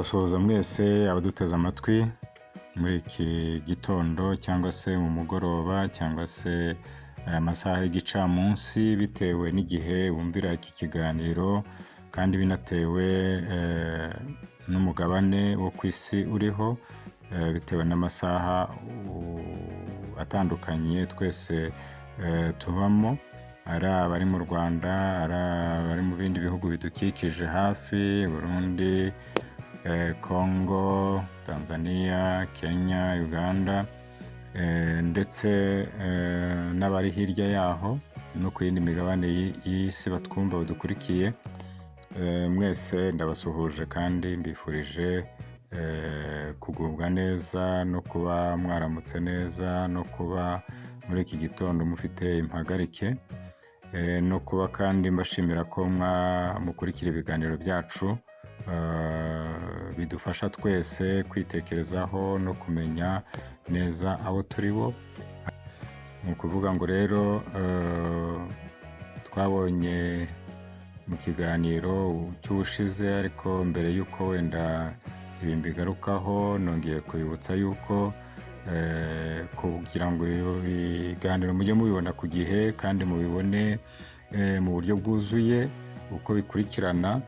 ndabasuhuza mwese abaduteze amatwi muri iki gitondo cyangwa se mu mugoroba cyangwa se amasaha y'igicamunsi bitewe n'igihe wumvira iki kiganiro kandi binatewe n'umugabane wo ku isi uriho bitewe n'amasaha atandukanye twese tubamo, ari abari mu Rwanda, ari abari mu bindi bihugu bidukikije hafi, Burundi, Congo, Tanzania, Kenya, Uganda, ndetse n'abari hirya yaho no ku yindi migabane y'isi batwumva badukurikiye. Mwese ndabasuhuje kandi mbifurije kugubwa neza no kuba mwaramutse neza no kuba muri iki gitondo mufite impagarike, no kuba kandi mbashimira ko mukurikira ibiganiro byacu bidufasha twese kwitekerezaho no kumenya neza abo turi bo. Ni ukuvuga ngo rero twabonye mu kiganiro cy'ubushize, ariko mbere y'uko wenda ibi mbigarukaho nongeye kubibutsa yuko kugira ngo ibiganiro mujye mubibona ku gihe kandi mubibone mu buryo bwuzuye uko bikurikirana,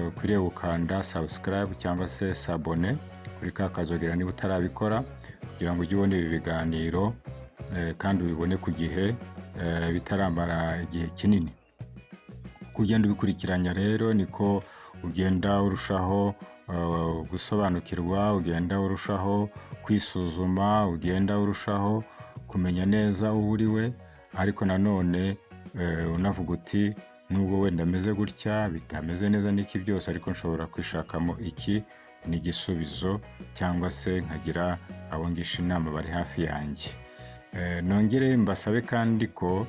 ukwiriye gukanda subscribe cyangwa se sabone kuri ka kazogera niba utarabikora, kugira ngo ujye ubona ibi biganiro kandi ubibone ku gihe bitaramara igihe kinini. Kugenda ubikurikiranya rero niko ugenda urushaho gusobanukirwa, ugenda urushaho kwisuzuma, ugenda urushaho kumenya neza uwo uri we, ariko nanone unavuga uti nubwo wenda ameze gutya bitameze neza n'iki byose, ariko nshobora kwishakamo iki ni igisubizo, cyangwa se nkagira abo ngisha inama bari hafi yanjye. Nongere mbasabe kandi ko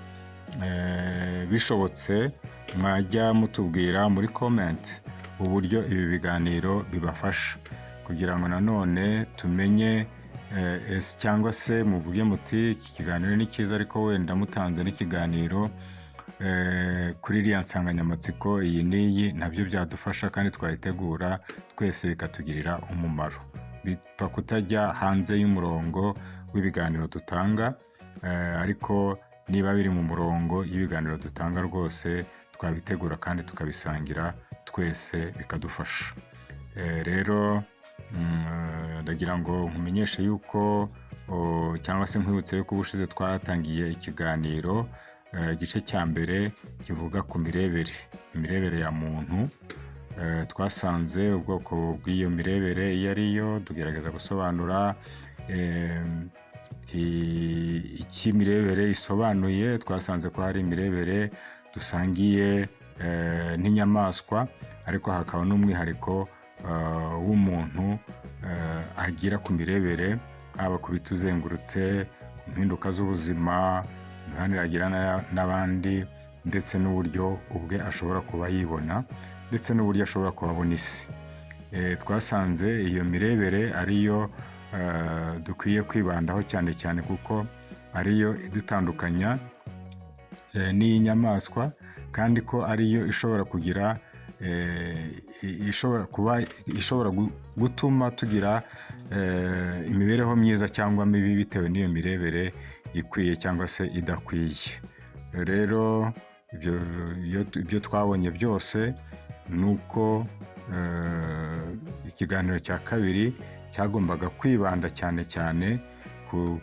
bishobotse mwajya mutubwira muri comment uburyo ibi biganiro bibafasha, kugira ngo nanone tumenye cyangwa se muvuge muti iki kiganiro ni cyiza, ariko wenda mutanze n'ikiganiro kuri iriya nsanganyamatsiko iyi n'iyi, nabyo byadufasha kandi twayitegura twese bikatugirira umumaro. Bipfa kutajya hanze y'umurongo w'ibiganiro dutanga, ariko niba biri mu murongo y'ibiganiro dutanga rwose twabitegura kandi tukabisangira twese bikadufasha. Rero ndagira ngo nkumenyeshe yuko cyangwa se nkwibutse yuko ubushize twatangiye ikiganiro igice cya mbere kivuga ku imirebere ya muntu. Twasanze ubwoko bw'iyo mirebere iyo ari yo, tugerageza gusobanura icyo imirebere isobanuye. Twasanze ko hari imirebere dusangiye n'inyamaswa, ariko hakaba n'umwihariko w'umuntu agira ku mirebere, haba ku bituzengurutse, ku mpinduka z'ubuzima, imibanire agirana n'abandi, ndetse n'uburyo ubwe ashobora kuba yibona, ndetse n'uburyo ashobora kuhabona isi. Twasanze iyo mirebere ariyo dukwiye kwibandaho cyane cyane, kuko ariyo idutandukanya n'iy'inyamaswa, kandi ko ariyo ishobora kugira ishobora gutuma tugira imibereho myiza cyangwa mibi bitewe n'iyo mirebere ikwiye cyangwa se idakwiye. Rero ibyo twabonye byose ni uko ikiganiro cya kabiri cyagombaga kwibanda cyane cyane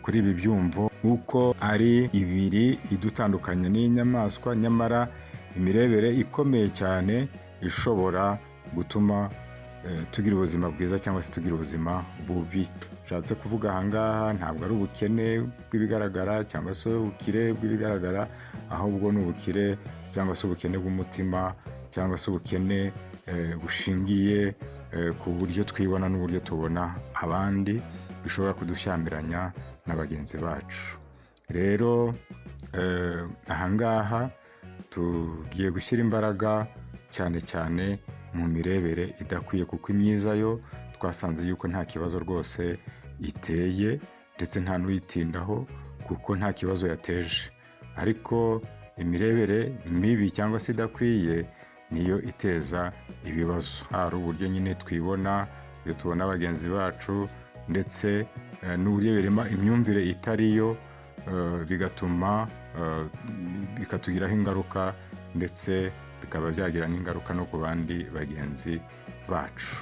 kuri ibi byumvo, uko ari ibiri idutandukanya n'inyamaswa, nyamara imirebere ikomeye cyane ishobora gutuma tugira ubuzima bwiza cyangwa se tugira ubuzima bubi. Nshatse kuvuga ahangaha ntabwo ari ubukene bw'ibigaragara cyangwa se ubukire bw'ibigaragara, ahubwo ni ubukire cyangwa se ubukene bw'umutima, cyangwa se ubukene bushingiye ku buryo twibona n'uburyo tubona abandi, bishobora kudushyamiranya na bagenzi bacu. Rero ahangaha tugiye gushyira imbaraga cyane cyane mu mirebere idakwiye, kuko imyiza yo twasanze yuko nta kibazo rwose iteye, ndetse nta n'uyitindaho kuko nta kibazo yateje. Ariko imirebere mibi cyangwa se idakwiye niyo iteza ibibazo. Hari uburyo nyine twibona iyo tubona bagenzi bacu, ndetse n'uburyo birema imyumvire itariyo, bigatuma bikatugiraho ingaruka, ndetse bikaba byagira n'ingaruka no ku bandi bagenzi bacu.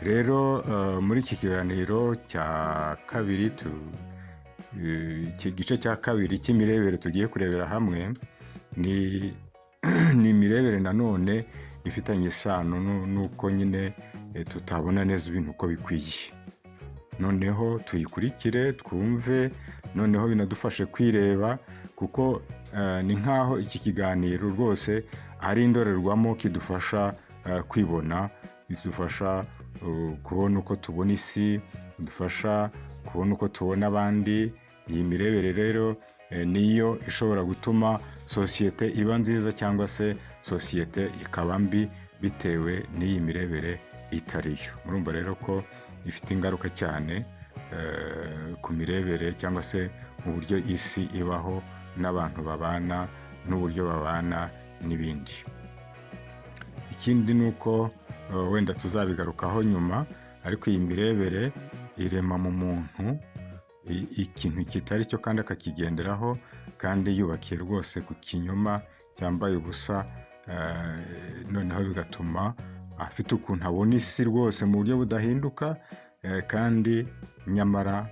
Rero muri iki kiganiro cya kabiri, iki gice cya kabiri cy'imirebere tugiye kurebera hamwe, ni imirebere nanone ifitanye isano n'uko nyine tutabona neza ibintu uko bikwiye. Noneho tuyikurikire twumve, noneho binadufashe kwireba, kuko ni nk'aho iki kiganiro rwose ari indorerwamo kidufasha kwibona, bidufasha kubona uko tubona isi, bidufasha kubona uko tubona abandi. Iyi mirebere rero niyo ishobora gutuma sosiyete iba nziza cyangwa se sosiyete ikaba mbi bitewe n'iyi mirebere itariyo. Murumva rero ko ifite ingaruka cyane ku mirebere cyangwa se mu buryo isi ibaho, n'abantu babana, n'uburyo babana n'ibindi. Ikindi ni uko wenda tuzabigarukaho nyuma, ariko iyi mirebere irema mu muntu ikintu kitari cyo kandi akakigenderaho, kandi yubakiye rwose ku kinyoma cyambaye ubusa. Noneho bigatuma afite ukuntu abona isi rwose mu buryo budahinduka, kandi nyamara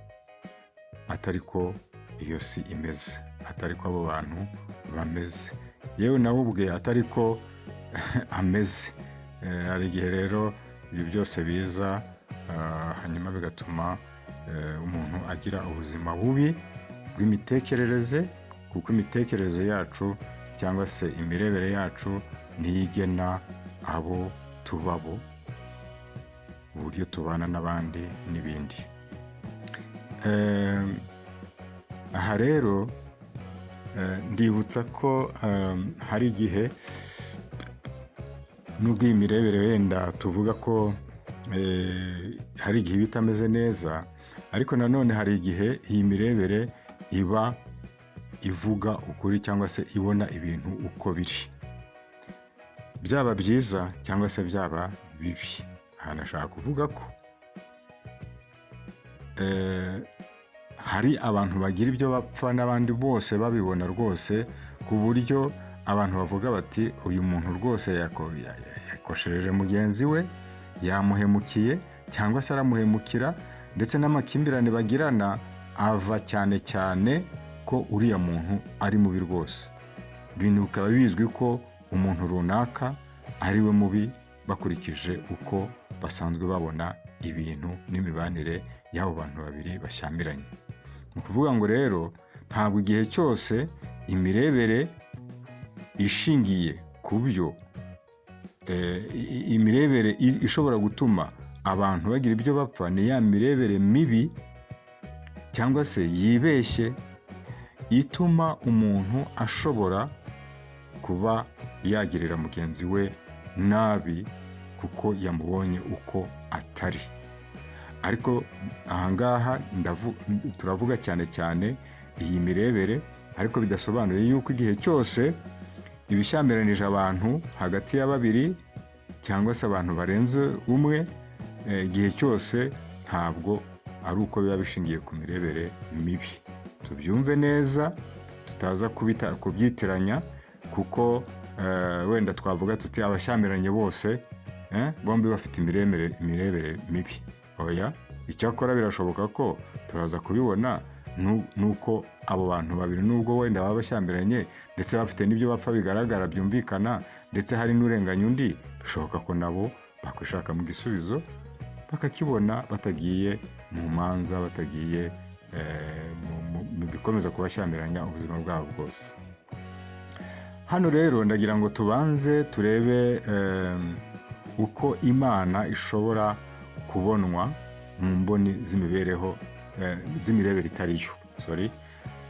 atari ko iyo si imeze, atari ko abo bantu bameze, yewe nawe ubwe atari ko ameze. Hari igihe rero ibi byose biza, hanyuma bigatuma umuntu agira ubuzima bubi bw'imitekerereze, kuko imitekerereze yacu cyangwa se imirebere yacu niyo igena abo tubabo, uburyo tubana n'abandi n'ibindi. Aha rero ndibutsa ko hari igihe nubwo iyi mirebere wenda tuvuga ko hari igihe bitameze neza, ariko nanone hari igihe iyi mirebere iba ivuga ukuri cyangwa se ibona ibintu uko biri, byaba byiza cyangwa se byaba bibi. Aha nashaka kuvuga ko hari abantu bagira ibyo bapfa n'abandi bose babibona rwose, ku buryo abantu bavuga bati uyu muntu rwose yakoshereje mugenzi we, yamuhemukiye cyangwa se aramuhemukira, ndetse n'amakimbirane bagirana ava cyane cyane ko uriya muntu ari mubi rwose. Ibintu bikaba bizwi ko umuntu runaka ari we mubi bakurikije uko basanzwe babona ibintu n'imibanire y'abo bantu babiri bashyamiranye. Ni ukuvuga ngo rero ntabwo igihe cyose imirebere ishingiye ku byo, imirebere ishobora gutuma abantu bagira ibyo bapfa, ni ya mirebere mibi cyangwa se yibeshye ituma umuntu ashobora kuba yagirira mugenzi we nabi kuko yamubonye uko atari. Ariko ahangaha turavuga cyane cyane iyi mirebere, ariko bidasobanuye yuko igihe cyose ibishyamiranyije abantu hagati ya babiri cyangwa se abantu barenze umwe, igihe cyose ntabwo ari uko biba bishingiye ku mirebere mibi. Tubyumve neza, tutaza kubyitiranya, kuko wenda twavuga tuti abashyamiranye bose bombi bafite imirebere mibi. Oya, icyakora birashoboka ko turaza kubibona nuko abo bantu babiri nubwo wenda baba bashyamiranye ndetse bafite n'ibyo bapfa bigaragara byumvikana, ndetse hari n'urenganya undi, bishoboka ko nabo bakwishaka mu gisubizo bakakibona, batagiye mu manza, batagiye mu bikomeza kubashyamiranya ubuzima bwabo bwose. Hano rero ndagira ngo tubanze turebe uko Imana ishobora kubonwa mu mboni z'imirebere itariyo,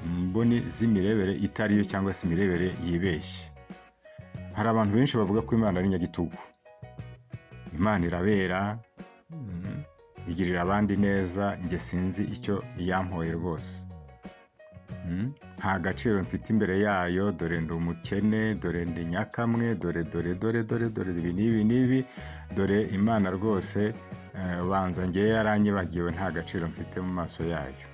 mboni z'imirebere itariyo cyangwa se imirebere yibeshye. Hari abantu benshi bavuga ko Imana ari nyagitugu, Imana irabera, igirira abandi neza, njye sinzi icyo yampoye rwose. nta gaciro mfite imbere yayo, dore ndi umukene, dore ndi nyakamwe, dore ibi n'ibi, dore Imana rwose banza ngewe yaranyibagiwe, nta gaciro mfite mu maso yayo.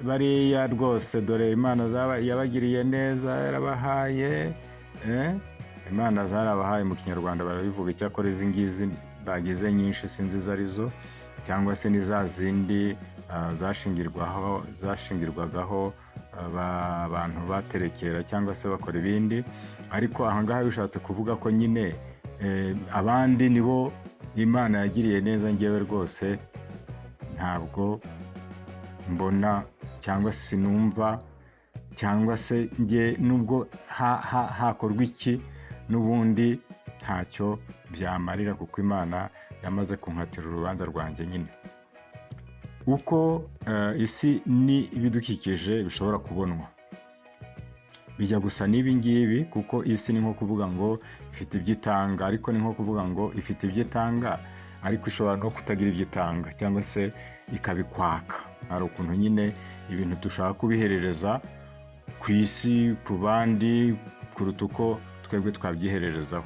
Bariya rwose dore Imana yabagiriye neza, yarabahaye, Imana zarabahaye mu kinyarwanda barabivuga, icyakora izi ngizi bagize nyinshi sinzi izo arizo, cyangwa se ni za zindi zashingirwagaho abantu baterekera cyangwa se bakora ibindi. Ariko ahangaha bishatse kuvuga ko nyine abandi nibo Imana yagiriye neza, ngewe rwose ntabwo mbona cyangwa sinumva, cyangwa se nge nubwo hakorwa iki n'ubundi ntacyo byamarira, kuko Imana yamaze kunkatira urubanza rwanjye nyine. Uko isi n'ibidukikije bishobora kubonwa bijya gusa n'ibi ngibi, kuko isi ni nko kuvuga ngo ifite ibyo itanga, ariko ni nko kuvuga ngo ifite ibyo itanga ariko ishobora no kutagira ibyo itanga, cyangwa se ikabikwaka. Hari ukuntu nyine ibintu dushaka kubiherereza ku isi ku bandi kuruta uko twebwe twabyihererezaho.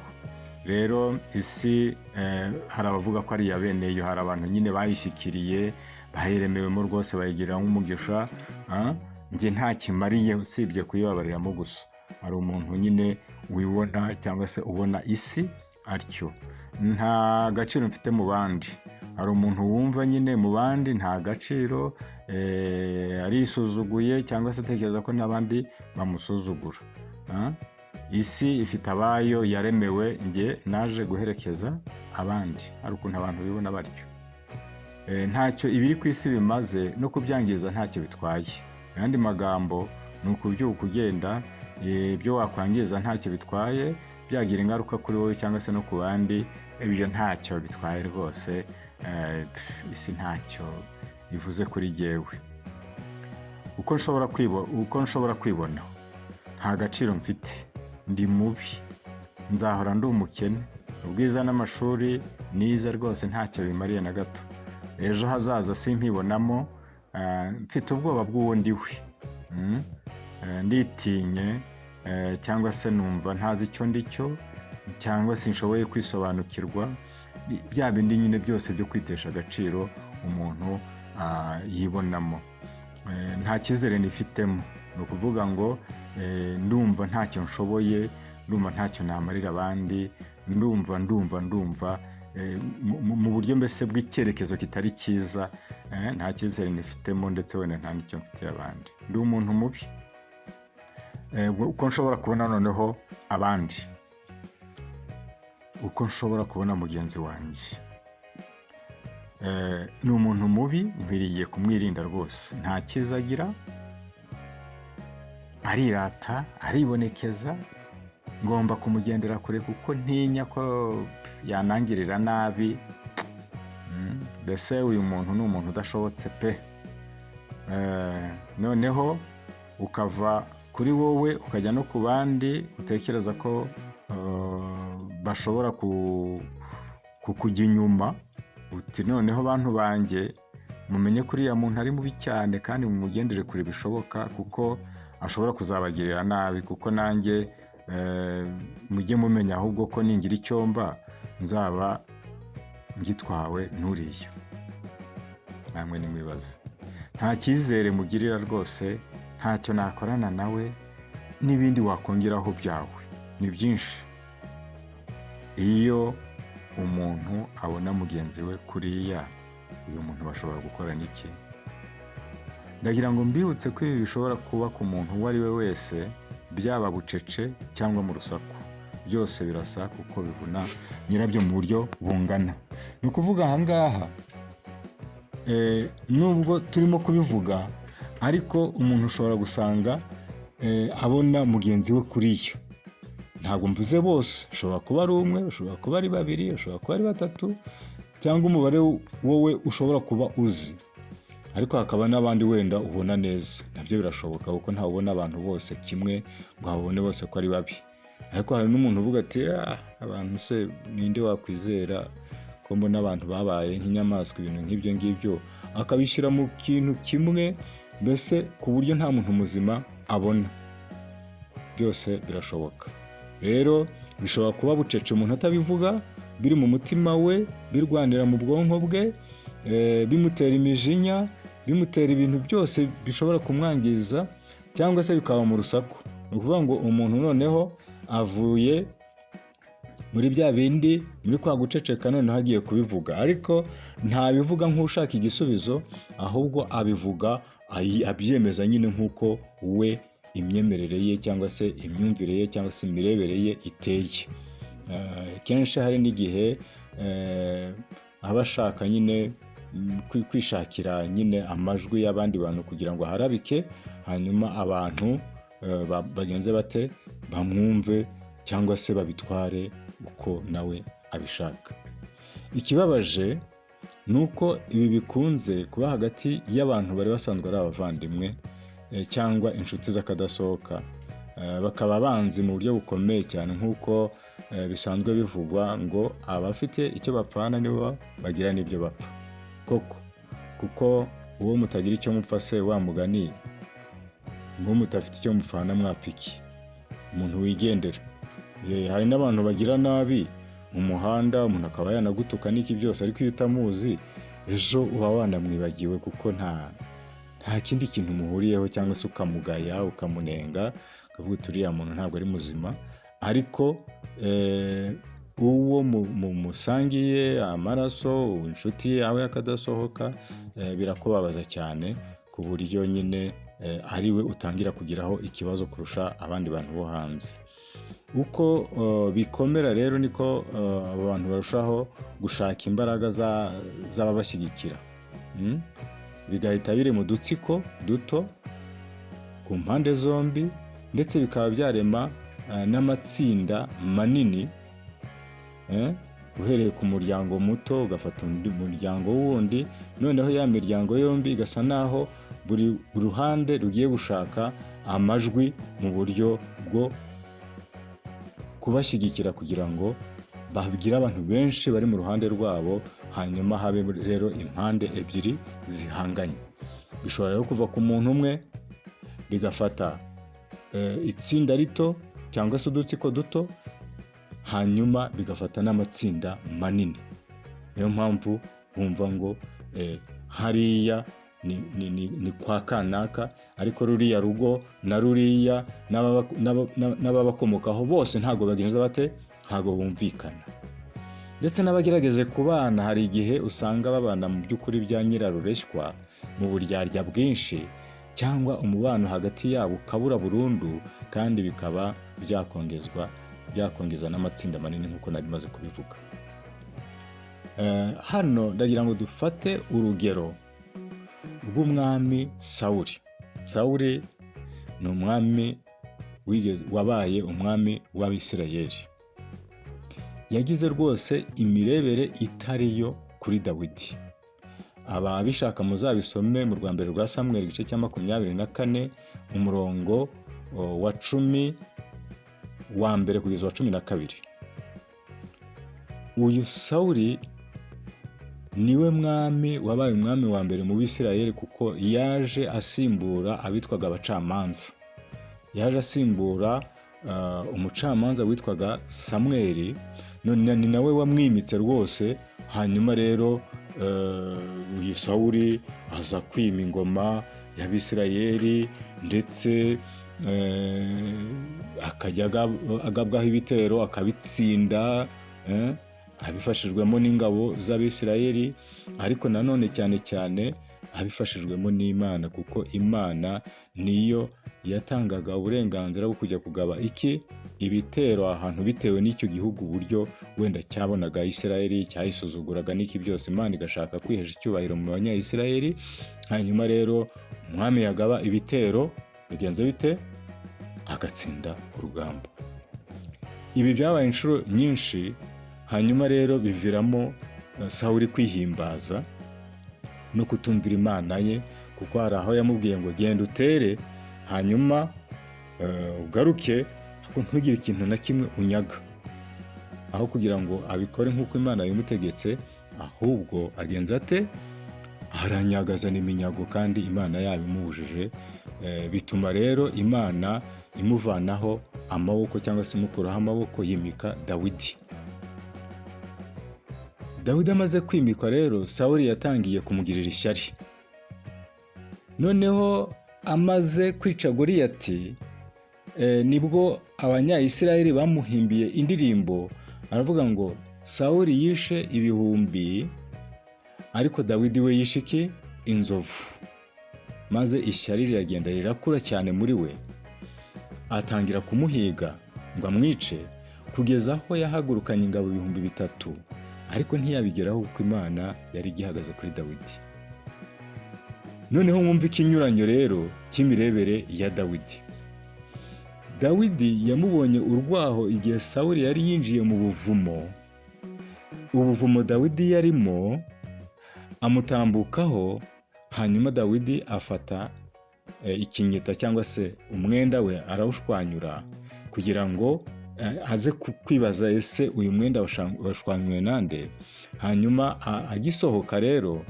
Rero isi hari abavuga ko ari iya bene yo, hari abantu nyine bayishyikiriye bahiremewemo rwose, bayigirira nk'umugisha. Njye nta kimariye usibye kuyibabariramo gusa. Hari umuntu nyine wibona cyangwa se ubona isi atyo, nta gaciro mfite mu bandi. Hari umuntu wumva nyine mu bandi nta gaciro, arisuzuguye cyangwa se atekereza ko n'abandi bamusuzugura. Isi ifite abayo yaremewe, njye naje guherekeza abandi. Hari ukuntu abantu bibona batyo. Ntacyo ibiri ku isi bimaze, no kubyangiza ntacyo bitwaye. Ayandi magambo ni ukubyuka ugenda, ibyo wakwangiza ntacyo bitwaye, byagira ingaruka kuri wowe cyangwa se no ku bandi, ibyo ntacyo bitwaye rwose. Isi ntacyo bivuze kuri jyewe. Uko nshobora kwibona nta gaciro mfite, ndi mubi, nzahora ndi umukene, ubwiza n'amashuri nize rwose ntacyo bimariye na gato. Ejo hazaza simpibonamo, mfite ubwoba bw'uwo ndiwe, nditinye, cyangwa se numva ntazi icyo ndicyo, cyangwa se nshoboye kwisobanukirwa, bya bindi nyine byose byo kwitesha agaciro umuntu yibonamo. Nta cyizere nifitemo, ni ukuvuga ngo ndumva ntacyo nshoboye, ndumva ntacyo namarira abandi, ndumva mu buryo mbese bw'icyerekezo kitari cyiza. Nta cyizere nifitemo, ndetse wenda nta n'icyo mfitiye abandi. Ndi umuntu mubi. Uko nshobora kubona noneho abandi, uko nshobora kubona mugenzi wanjye, ni umuntu mubi, nkwiriye kumwirinda rwose. Nta cyiza agira, arirata, aribonekeza, ngomba kumugendera kure kuko ntinya ko yanangirira nabi. Mbese uyu muntu ni umuntu udashobotse pe. Noneho ukava kuri wowe ukajya no ku bandi utekereza ko bashobora kukujya inyuma, uti noneho bantu banjye mumenye ko uriya muntu ari mubi cyane, kandi mumugendere kure bishoboka, kuko ashobora kuzabagirira nabi. Kuko nanjye mujye mumenya ahubwo ko ningira icyo mba nzaba ngitwawe n'uriya. Namwe nimwibaze. Nta cyizere mugirira rwose, ntacyo nakorana nawe, n'ibindi wakongeraho byawe ni byinshi. Iyo umuntu abona mugenzi we kuriya, uyu muntu bashobora gukora n'iki? Ndagira ngo mbibutse ko ibi bishobora kuba ku muntu uwo ari we wese, byaba bucece cyangwa mu rusaku, byose birasa kuko bivuna nyirabyo mu buryo bungana. Ni ukuvuga ahangaha, nubwo turimo kubivuga, ariko umuntu ushobora gusanga abona mugenzi we kuriya. Ntabwo mvuze bose, ushobora kuba ari umwe, ushobora kuba ari babiri, ushobora kuba ari batatu, cyangwa umubare wowe ushobora kuba uzi. Ariko hakaba n'abandi wenda ubona neza, nabyo birashoboka, kuko ntawe ubona abantu bose kimwe ngo habone bose ko ari babi. Ariko hari n'umuntu uvuga ati abantu se ninde wakwizera ko mbona abantu babaye nk'inyamaswa, ibintu nk'ibyo ngibyo, akabishyira mu kintu kimwe mbese ku buryo nta muntu muzima abona. Byose birashoboka. Rero bishobora kuba bucece umuntu atabivuga, biri mu mutima we, birwanira mu bwonko bwe, bimutera imijinya, bimutera ibintu byose bishobora kumwangiza, cyangwa se bikaba mu rusaku. Ni ukuvuga ngo umuntu noneho avuye muri bya bindi, muri kwa guceceka, noneho agiye kubivuga, ariko ntabivuga nk'ushaka igisubizo, ahubwo abivuga abyemeza nyine nk'uko we imyemerere ye cyangwa se imyumvire ye cyangwa se imirebere ye iteye. Kenshi hari n'igihe aba ashaka nyine kwishakira nyine amajwi y'abandi bantu kugira ngo aharabike, hanyuma abantu bagenze bate bamwumve cyangwa se babitware uko nawe abishaka. Ikibabaje ni uko ibi bikunze kuba hagati y'abantu bari basanzwe ari abavandimwe cyangwa inshuti z'akadasohoka, bakaba banzi mu buryo bukomeye cyane, nk'uko bisanzwe bivugwa ngo abafite icyo bapfana nibo bagira n'ibyo bapfa koko, kuko uwo mutagira icyo mupfa se wa mugani ngo mutafite icyo mupfana mwapfa iki? Umuntu wigendera. Hari n'abantu bagira nabi mu muhanda, umuntu akaba yanagutuka n'iki byose, ariko iyo utamuzi ejo uba wanamwibagiwe kuko nta kindi kintu muhuriyeho, cyangwa se ukamugaya ukamunenga ukavuga uti uriya muntu ntabwo ari muzima. Ariko uwo musangiye amaraso, inshuti yawe y'akadasohoka, birakubabaza cyane ku buryo nyine ari we utangira kugiraho ikibazo kurusha abandi bantu bo hanze. Uko bikomera rero niko abantu barushaho gushaka imbaraga z'ababashyigikira, bigahita biri mu dutsiko duto ku mpande zombi, ndetse bikaba byarema n'amatsinda manini, uhereye ku muryango muto ugafata undi muryango wundi, noneho ya miryango yombi igasa naho buri ruhande rugiye gushaka amajwi mu buryo bwo kubashyigikira kugira ngo babwire abantu benshi bari mu ruhande rwabo, hanyuma habe rero impande ebyiri zihanganye. Bishobora rero kuva ku muntu umwe bigafata itsinda rito cyangwa se udutsiko duto, hanyuma bigafata n'amatsinda manini. Niyo mpamvu bumva ngo hariya ni kwa kanaka, ariko ruriya rugo na ruriya n'ababakomokaho bose ntabwo bagenza bate, ntabwo bumvikana. Ndetse n'abagerageze kubana, hari igihe usanga babana mu by'ukuri bya nyirarureshywa, mu buryarya bwinshi, cyangwa umubano hagati yabo ukabura burundu, kandi bikaba byakongeza n'amatsinda manini nk'uko nari maze kubivuga. Hano ndagira ngo dufate urugero rw'umwami Sawuli. Sawuli ni umwami wabaye umwami w'Abisirayeli. Yagize rwose imirebere itariyo kuri Dawidi. Ababishaka muzabisome mu rwa mbere rwa Samweli igice cya 24 umurongo wa 10 wa mbere kugeza wa 12. Uyu Sawuli niwe mwami wabaye umwami wa mbere mu Bisirayeli, kuko yaje asimbura abitwaga abacamanza. Yaje asimbura umucamanza witwaga Samweli, none ni nawe wamwimitse rwose. Hanyuma rero uyu Sawuli aza kwima ingoma y'Abisirayeli, ndetse akajya agabwaho ibitero akabitsinda, abifashijwemo n'ingabo z'Abisirayeli, ariko nanone cyane cyane abifashijwemo n'Imana, kuko Imana niyo yatangaga uburenganzira bwo kujya kugaba ibitero ahantu bitewe n'icyo gihugu uburyo wenda cyabonaga Isirayeli, cyayisuzuguraga n'iki byose, Imana igashaka kwihesha icyubahiro mu banyayisirayeli. Hanyuma rero umwami yagaba ibitero, bigenze bite? Agatsinda urugamba. Ibi byabaye inshuro nyinshi, hanyuma rero biviramo Sawuli kwihimbaza no kutumvira Imana ye, kuko hari aho yamubwiye ngo genda utere, hanyuma ugaruke, ariko ntugire ikintu na kimwe unyaga. Aho kugira ngo abikore nk'uko Imana yamutegetse, ahubwo agenza ate? aranyagazana iminyago kandi Imana yabimubujije. Bituma rero Imana imuvanaho amaboko cyangwa se imukuraho amaboko, yimika Dawidi. Dawidi amaze kwimikwa rero, Sawuli yatangiye kumugirira ishyari. Noneho amaze kwica Goliyati, nibwo Abanyayisiraheli bamuhimbiye indirimbo, aravuga ngo Sawuli yishe ibihumbi ariko Dawidi we yishe iki? Inzovu. Maze ishyari riragenda rirakura cyane muri we, atangira kumuhiga ngo amwice, kugeza aho yahagurukanye ingabo 3,000, ariko ntiyabigeraho kuko Imana yari igihagaze kuri Dawidi. Noneho mwumva ikinyuranyo rero cy'imirebere ya Dawidi. Dawidi yamubonye urwaho igihe Sawuli yari yinjiye mu buvumo. Ubuvumo Dawidi yarimo amutambukaho, hanyuma Dawidi afata ikinyita cyangwa se umwenda we arawushwanyura kugira ngo aze kwibaza ese uyu mwenda washwanywe nande. Hanyuma agisohoka rero,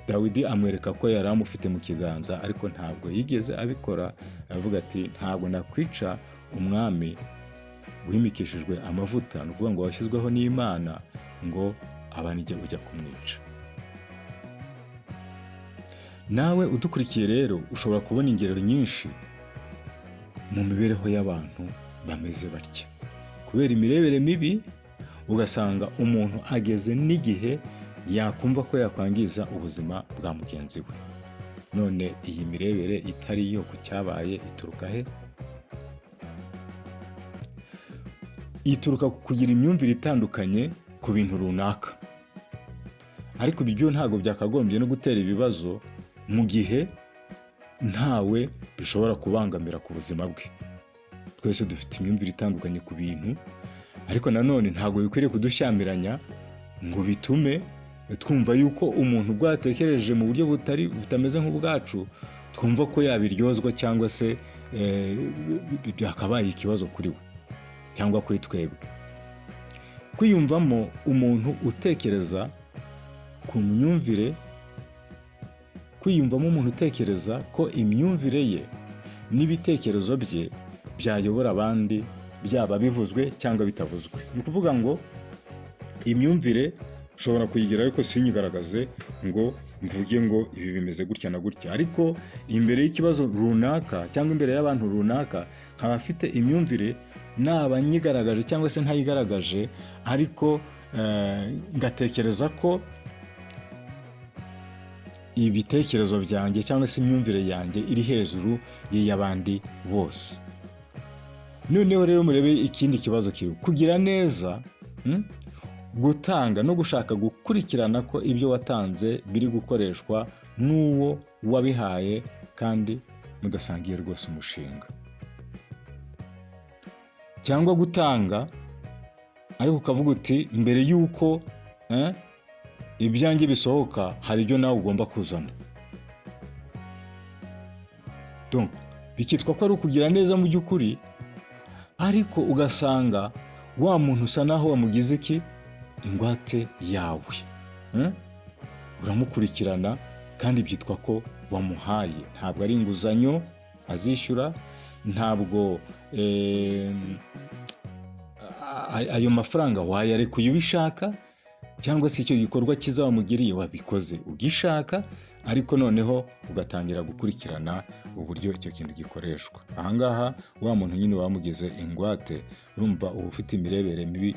Dawidi amwereka ko yari amufite mu kiganza, ariko ntabwo yigeze abikora. Aravuga ati ntabwo nakwica umwami wimikishijwe amavuta, ni ukuvuga ngo washyizweho n'Imana, ngo abanijye ujya kumwica. Nawe udukurikiye rero ushobora kubona ingero nyinshi mu mibereho y'abantu bameze batya. Kubera imirebere mibi, ugasanga umuntu ageze n'igihe yakumva ko yakwangiza ubuzima bwa mugenzi we. None iyi mirebere itari yo ku cyabaye ituruka he? Ituruka ku kugira imyumvire itandukanye ku bintu runaka. Ariko ibyo ntabwo byakagombye no gutera ibibazo mu gihe ntawe bishobora kubangamira ku buzima bwe. Twese dufite imyumvire itandukanye ku bintu, ariko nanone ntabwo bikwiriye kudushyamiranya ngo bitume twumva yuko umuntu bwatekereje mu buryo butameze nk'ubwacu, twumva ko yabiryozwa cyangwa se byakabaye ikibazo kuri we cyangwa kuri twebwe. Kwiyumvamo umuntu utekereza ku myumvire, kwiyumvamo umuntu utekereza ko imyumvire ye n'ibitekerezo bye byayobora abandi, byaba bivuzwe cyangwa bitavuzwe. Ni ukuvuga ngo imyumvire ushobora kuyigira ariko sinyigaragaze ngo mvuge ngo ibi bimeze gutya na gutya, ariko imbere y'ikibazo runaka cyangwa imbere y'abantu runaka nkaba afite imyumvire, naba nyigaragaje cyangwa se ntayigaragaje, ariko ngatekereza ko ibitekerezo byanjye cyangwa se imyumvire yanjye iri hejuru y'iy'abandi bose. Noneho rero murebe ikindi kibazo kiri kugira neza, gutanga no gushaka gukurikirana ko ibyo watanze biri gukoreshwa n'uwo wabihaye kandi mudasangiye rwose umushinga. Cyangwa gutanga ariko ukavuga uti mbere y'uko ibyanjye bisohoka hari ibyo nawe ugomba kuzana. Donc bikitwa ko ari ukugira neza mu by'ukuri, ariko ugasanga wa muntu usa naho wamugize iki? Ingwate yawe. Uramukurikirana kandi byitwa ko wamuhaye. Ntabwo ari inguzanyo azishyura, ntabwo ayo mafaranga wayarekuye ubishaka, cyangwa se icyo gikorwa cyiza wamugiriye wabikoze ugishaka, ariko noneho ugatangira gukurikirana uburyo icyo kintu gikoreshwa. Ahangaha wa muntu nyine wamugeze ingwate, urumva uba ufite imirebere mibi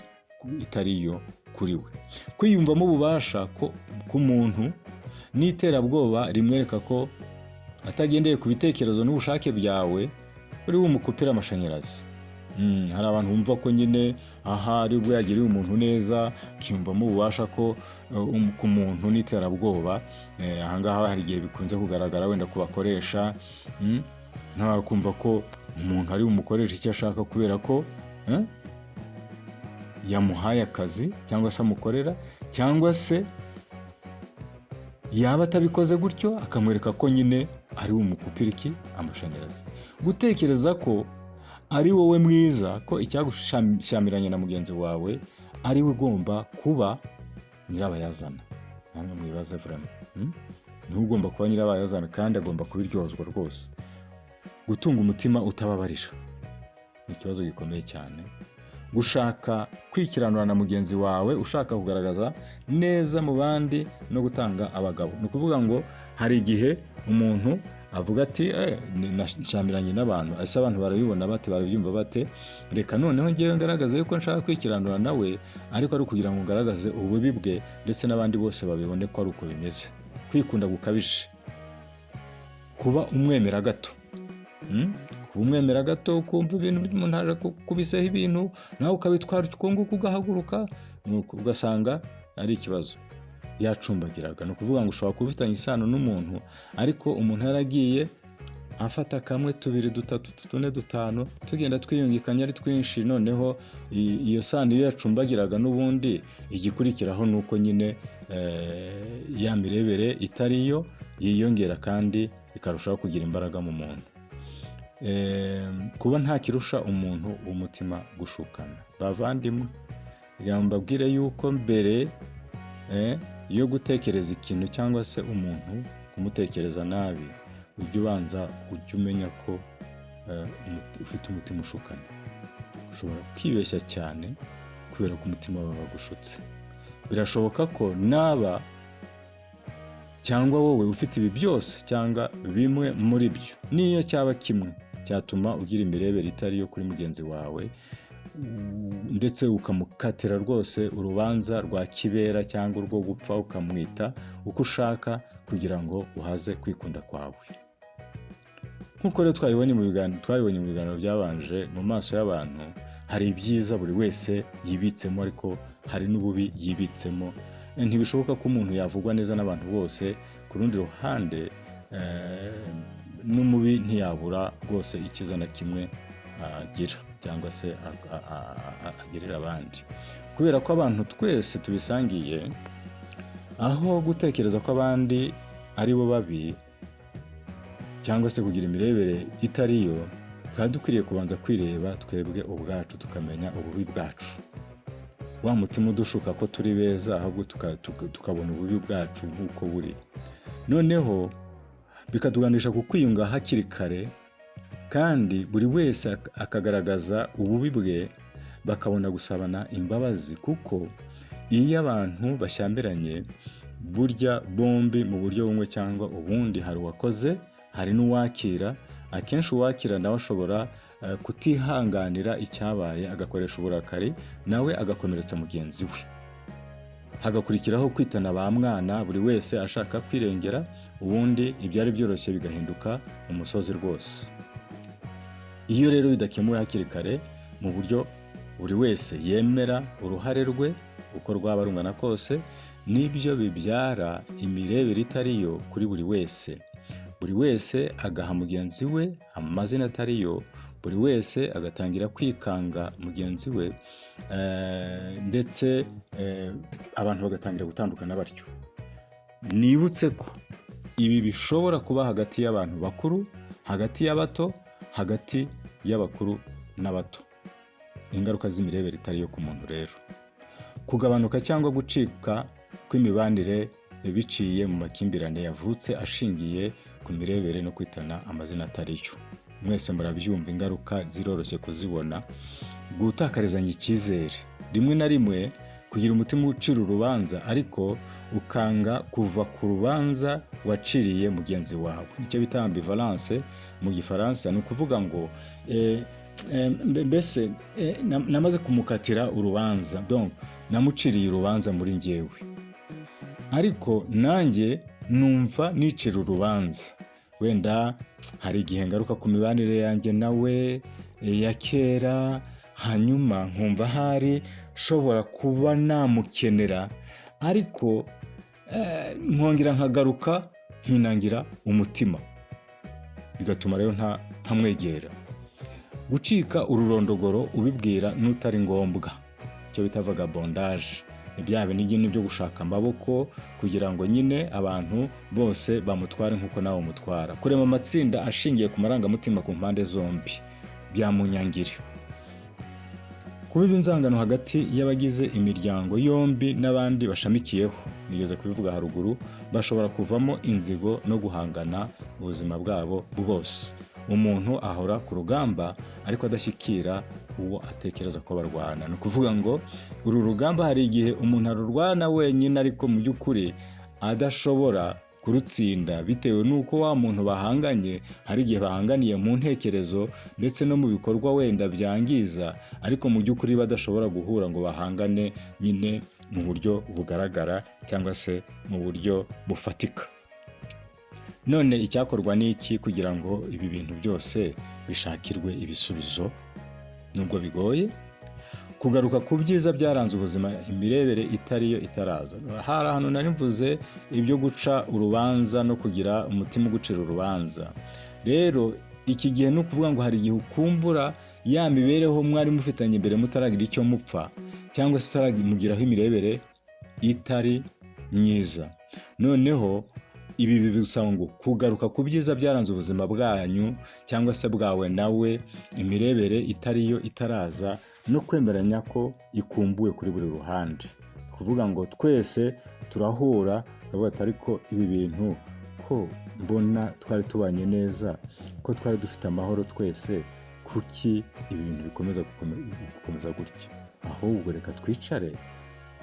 itari yo kuri we. Kwiyumvamo ububasha ku muntu n'iterabwoba rimwereka ko atagendeye ku bitekerezo n'ubushake byawe, uri bumukupira amashanyarazi. Hari abantu bumva ko nyine ari bwo yagiriye umuntu neza, akiyumvamo ububasha ko ku muntu n'iterabwoba. Ahangaha hari igihe bikunze kugaragara wenda ku bakoresha, ntawe kumva ko umuntu ari bumukoresha icyo ashaka kubera ko yamuhaye akazi cyangwa se amukorera, cyangwa se yaba atabikoze gutyo akamwereka ko nyine ari bumukupira iki? Amashanyarazi. Gutekereza ko ari wowe mwiza, ko icyagushamiranye na mugenzi wawe ari we ugomba kuba nyirabayazana. namwe mwibaze vraiment. Niwe ugomba kuba nyirabayazana kandi agomba kubiryozwa rwose. Gutunga umutima utababarira ni ikibazo gikomeye cyane. Gushaka kwikiranura na mugenzi wawe, ushaka kugaragaza neza mu bandi no gutanga abagabo. Ni ukuvuga ngo hari igihe umuntu avuga ati nashamiranye n'abantu, ese abantu barabibona bate, barabyumva bate, reka noneho ngewe ngaragaza yuko nshaka kwikiranura nawe, ariko ari ukugira ngo ngaragaze ububi bwe ndetse n'abandi bose babibone ko ari uko bimeze. Kwikunda gukabije, kuba umwemera gato, kuba umwemera gato, kumva ibintu by'umuntu aje kubiseho ibintu nawe ukabitwara uko nguko ugahaguruka, ugasanga ari ikibazo. Yacumbagiraga, ni ukuvuga ngo ushobora kuba ufitanye isano n'umuntu, ariko umuntu yaragiye afata kamwe, tubiri, dutatu, tune, dutanu, tugenda twiyungikanya ari twinshi, noneho iyo sano iyo yacumbagiraga n'ubundi igikurikiraho nuko nyine ya mirebere itariyo yiyongera kandi ikarushaho kugira imbaraga mu muntu. Kuba nta kirusha umuntu umutima gushukana. Bavandimwe, mbabwire yuko mbere yo gutekereza ikintu cyangwa se umuntu kumutekereza nabi, ujye ubanza ujye umenya ko ufite umutima ushukana. Ushobora kwibeshya cyane kubera ko umutima wawe wagushutse. Birashoboka ko naba cyangwa wowe ufite ibi byose cyangwa bimwe muri byo, niyo cyaba kimwe cyatuma ugira imirebere itari yo kuri mugenzi wawe, ndetse ukamukatira rwose urubanza rwa kibera cyangwa urwo gupfa, ukamwita uko ushaka kugira ngo uhaze kwikunda kwawe. Nk'uko rero twabibonye mu biganiro byabanje, mu maso y'abantu hari ibyiza buri wese yibitsemo, ariko hari n'ububi yibitsemo. Ntibishoboka ko umuntu yavugwa neza n'abantu bose, ku rundi ruhande n'umubi ntiyabura rwose ikiza na kimwe agira cyangwa se agirira abandi. Kubera ko abantu twese tubisangiye, aho gutekereza ko abandi ari bo babi cyangwa se kugira imirebere itariyo, kandi dukwiriye kubanza kwireba twebwe ubwacu, tukamenya ububi bwacu. Wa mutima udushuka ko turi beza, ahubwo tukabona ububi bwacu nk'uko buri. Noneho bikatuganisha ku kwiyunga hakiri kare, kandi buri wese akagaragaza ububi bwe, bakabona gusabana imbabazi. Kuko iyo abantu bashyamiranye, burya bombi mu buryo bumwe cyangwa ubundi hari uwakoze, hari n'uwakira. Akenshi uwakira nawe ashobora kutihanganira icyabaye, agakoresha uburakari, nawe agakomeretsa mugenzi we. Hagakurikiraho kwitana ba mwana, buri wese ashaka kwirengera, ubundi ibyari byoroshye bigahinduka umusozi rwose. Iyo rero bidakemuwe hakiri kare, mu buryo buri wese yemera uruhare rwe uko rwaba rungana kose, nibyo bibyara imirebere itariyo kuri buri wese. Buri wese agaha mugenzi we amazina atariyo, buri wese agatangira kwikanga mugenzi we, ndetse abantu bagatangira gutandukana batyo. Nibutse ko ibi bishobora kuba hagati y'abantu bakuru, hagati y'abato, hagati y'abakuru n'abato. Ingaruka z'imirebere itariyo ku muntu rero, kugabanuka cyangwa gucika kw'imibanire biciye mu makimbirane yavutse ashingiye ku mirebere no kwitana amazina atariyo. Mwese murabyumva, ingaruka ziroroshye kuzibona. Gutakarizanya icyizere, rimwe na rimwe kugira umutima ucira urubanza, ariko ukanga kuva ku rubanza waciriye mugenzi wawe. Icyo bita ambivalence mu Gifaransa. Ni ukuvuga ngo mbese namaze kumukatira urubanza, donc namuciriye urubanza muri njyewe, ariko nanjye numva nicira urubanza. Wenda hari igihe ngaruka ku mibanire yanjye nawe ya kera, hanyuma nkumva hari shobora kuba namukenera, ariko nkongera nkagaruka nkinangira umutima, bigatuma rero ntamwegera. Gucika ururondogoro ubibwira n'utari ngombwa, icyo bita vagabondage. Ibyaha binini byo gushaka amaboko kugira ngo nyine abantu bose bamutware nk'uko nawe umutwara. Kurema amatsinda ashingiye ku marangamutima ku mpande zombi byamunyangire. kubiba inzangano hagati y'abagize imiryango yombi n'abandi bashamikiyeho, nigeze kubivuga haruguru, bashobora kuvamo inzigo no guhangana ubuzima bwabo bwose. Umuntu ahora ku rugamba ariko adashyikira uwo atekereza ko barwana. Ni ukuvuga ngo uru rugamba hari igihe umuntu arurwana wenyine ariko mu by'ukuri adashobora kurutsinda bitewe n'uko wa muntu bahanganye hari igihe bahanganiye mu ntekerezo ndetse no mu bikorwa wenda byangiza, ariko mu by'ukuri badashobora guhura ngo bahangane nyine mu buryo bugaragara cyangwa se mu buryo bufatika. None icyakorwa ni iki kugira ngo ibi bintu byose bishakirwe ibisubizo? Nubwo bigoye, kugaruka ku byiza byaranze ubuzima, imirebere itariyo itaraza. Hari ahantu nari mvuze ibyo guca urubanza no kugira umutima ugucira urubanza. Rero iki gihe ni ukuvuga ngo hari igihe ukumbura ya mibereho mwari mufitanye imbere mutaragira icyo mupfa, cyangwa se utaramugiraho imirebere itari myiza. Noneho ibi bibusaba ngo kugaruka ku byiza byaranze ubuzima bwanyu cyangwa se bwawe nawe, imirebere itariyo itaraza, no kwemeranya ko ikumbuwe kuri buri ruhande. Kuvuga ngo twese turahura tukavuga ati ariko ibi bintu ko mbona twari tubanye neza, ko twari dufite amahoro twese, kuki ibi bintu bikomeza gukomeza gutya? Ahubwo reka twicare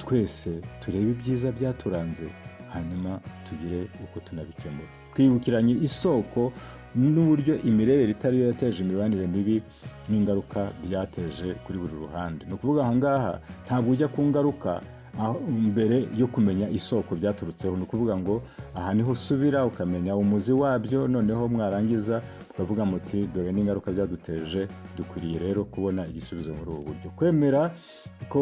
twese turebe ibyiza byaturanze, hanyuma tugire uko tunabikemura, twibukiranye isoko n'uburyo imirebere itariyo yateje imibanire mibi n'ingaruka byateje kuri buri ruhande. Ni ukuvuga aha ngaha ntabwo ujya ku ngaruka mbere yo kumenya isoko byaturutseho. Ni ukuvuga ngo aha niho usubira ukamenya umuzi wabyo, noneho mwarangiza ukavuga muti dore n'ingaruka byaduteje, dukwiriye rero kubona igisubizo muri ubu buryo. Kwemera ko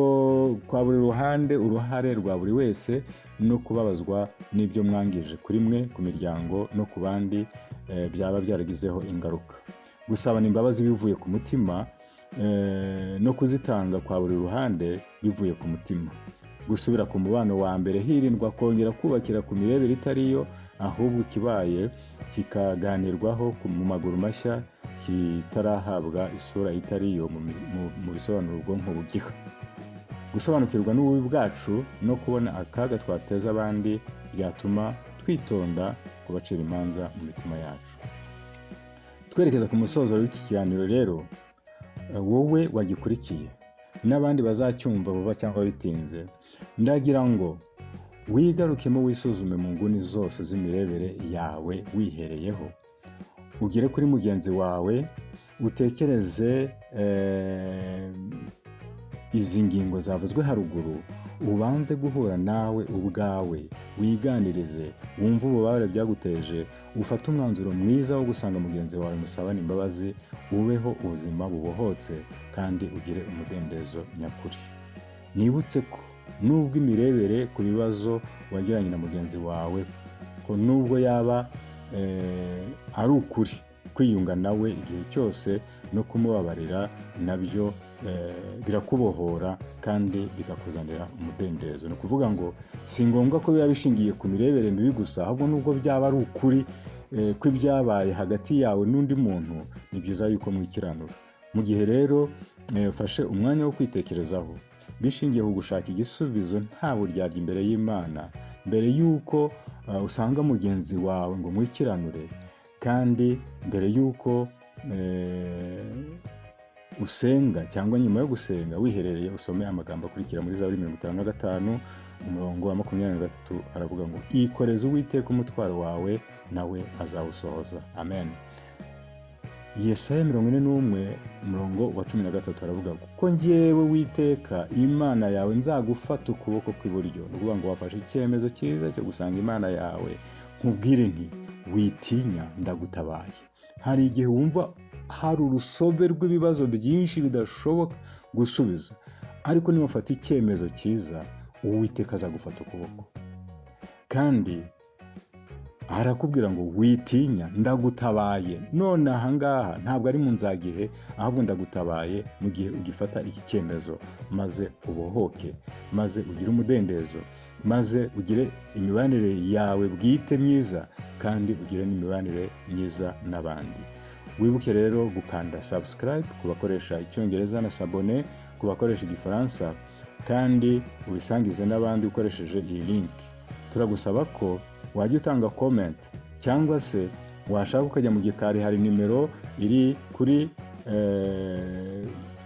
kwa buri ruhande uruhare rwa buri wese no kubabazwa n'ibyo mwangije kuri mwe, ku miryango no ku bandi byaba byaragizeho ingaruka. Gusabana imbabazi bivuye ku mutima no kuzitanga kwa buri ruhande bivuye ku mutima. Gusubira ku mubano wa mbere hirindwa kongera kubakira ku mirebere itariyo, ahubwo ikibaye kikaganirwaho mu maguru mashya, kitarahabwa isura itariyo mu bisobanuro ubwonko bugiha. Gusobanukirwa n'ububi bwacu no kubona akaga twateza abandi byatuma twitonda kubacira imanza mu mitima yacu. Twerekeza ku musozo w'iki kiganiro rero, wowe wagikurikiye n'abandi bazacyumva vuba cyangwa bitinze, ndagira ngo wigarukemo wisuzume mu nguni zose z'imirebere yawe wihereyeho, ugere kuri mugenzi wawe utekereze izi ngingo zavuzwe haruguru, ubanze guhura nawe ubwawe, wiganirize, wumve ububabare byaguteje, ufate umwanzuro mwiza wo gusanga mugenzi wawe musabane imbabazi, ubeho ubuzima bubohotse kandi ugire umudendezo nyakuri. Nibutse ko nubwo imirebere ku bibazo wagiranye na mugenzi wawe ko nubwo yaba ari ukuri, kwiyunga nawe igihe cyose no kumubabarira nabyo birakubohora kandi bikakuzanira umudendezo. Ni ukuvuga ngo si ngombwa ko biba bishingiye ku mirebere mibi gusa, ahubwo nubwo byaba ari ukuri kw'ibyabaye hagati yawe n'undi muntu, ni byiza yuko mwikiranura. Mu gihe rero ufashe umwanya wo kwitekerezaho bishingiye ku gushaka igisubizo nta buryarya imbere y'Imana, mbere y'uko usanga mugenzi wawe ngo mwikiranure, kandi mbere y'uko usenga cyangwa nyuma yo gusenga wiherereye usome amagambo akurikira muri Zaburi 55 umurongo wa 23, aravuga ngo ikoreze Uwiteka umutwaro wawe nawe azawusohoza. Amen. Yesaya 41 umurongo wa 13 aravuga kuko njyewe Uwiteka Imana yawe nzagufata ukuboko kw'iburyo. Ni ukuvuga ngo wafashe icyemezo cyiza cyo gusanga Imana yawe, nkubwire nti witinya ndagutabaye. Hari igihe wumva hari urusobe rw'ibibazo byinshi bidashoboka gusubiza, ariko niba ufata icyemezo cyiza, Uwiteka azagufata ukuboko kandi arakubwira ngo witinya ndagutabaye. None aha ngaha ntabwo ari mu nzagihe, ahubwo ndagutabaye mu gihe ugifata iki cyemezo, maze ubohoke, maze ugire umudendezo, maze ugire imibanire yawe bwite myiza kandi ugire n'imibanire myiza n'abandi. Wibuke rero gukanda subscribe ku bakoresha icyongereza na sabone ku bakoresha igifaransa kandi ubisangize n'abandi ukoresheje iyi link. Turagusaba ko wajya utanga comment cyangwa se washaka ukajya mu gikari, hari nimero iri kuri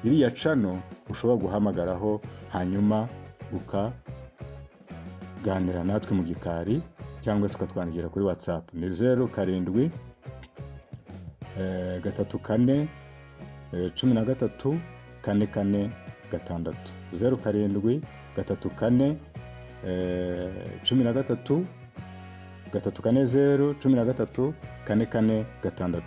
iriya channel ushobora guhamagaraho, hanyuma ukaganira natwe mu gikari cyangwa se ukatwandikira kuri WhatsApp. Ni 07 34 13 44 6, 07 34 13 340 13 44 6.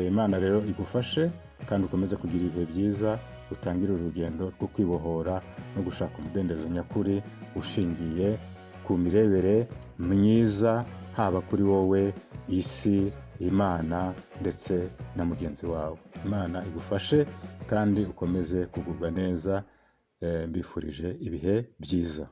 Imana rero igufashe kandi ukomeze kugira ibihe byiza, utangire urugendo rwo kwibohora no gushaka umudendezo nyakuri ushingiye ku mirebere myiza, haba kuri wowe, isi, Imana ndetse na mugenzi wawe. Imana igufashe kandi ukomeze kugubwa neza. Mbifurije ibihe byiza.